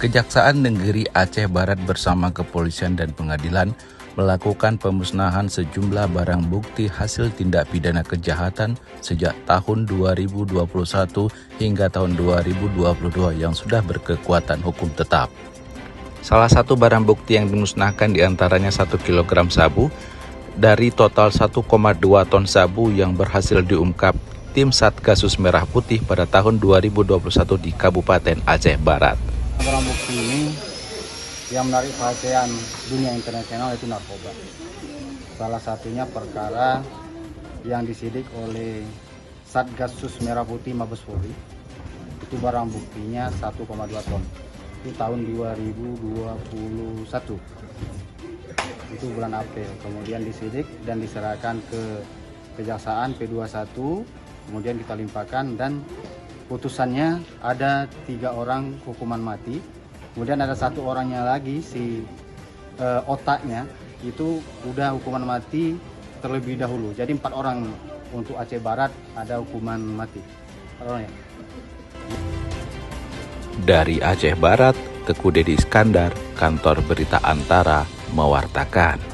Kejaksaan Negeri Aceh Barat bersama kepolisian dan pengadilan melakukan pemusnahan sejumlah barang bukti hasil tindak pidana kejahatan sejak tahun 2021 hingga tahun 2022 yang sudah berkekuatan hukum tetap. Salah satu barang bukti yang dimusnahkan diantaranya 1 kg sabu dari total 1,2 ton sabu yang berhasil diungkap tim Satgasus Merah Putih pada tahun 2021 di Kabupaten Aceh Barat. Barang bukti ini yang menarik perhatian dunia internasional itu narkoba. Salah satunya perkara yang disidik oleh Satgasus Merah Putih Mabes Polri. Itu barang buktinya 1,2 ton. Itu tahun 2021. Itu bulan April. Kemudian disidik dan diserahkan ke Kejaksaan P21. Kemudian kita limpahkan dan putusannya ada 3 orang hukuman mati. Kemudian ada 1 orangnya lagi, si otaknya itu udah hukuman mati terlebih dahulu. Jadi 4 orang untuk Aceh Barat ada hukuman mati. Dari Aceh Barat, Teguh Dedi Iskandar, Kantor Berita Antara, mewartakan.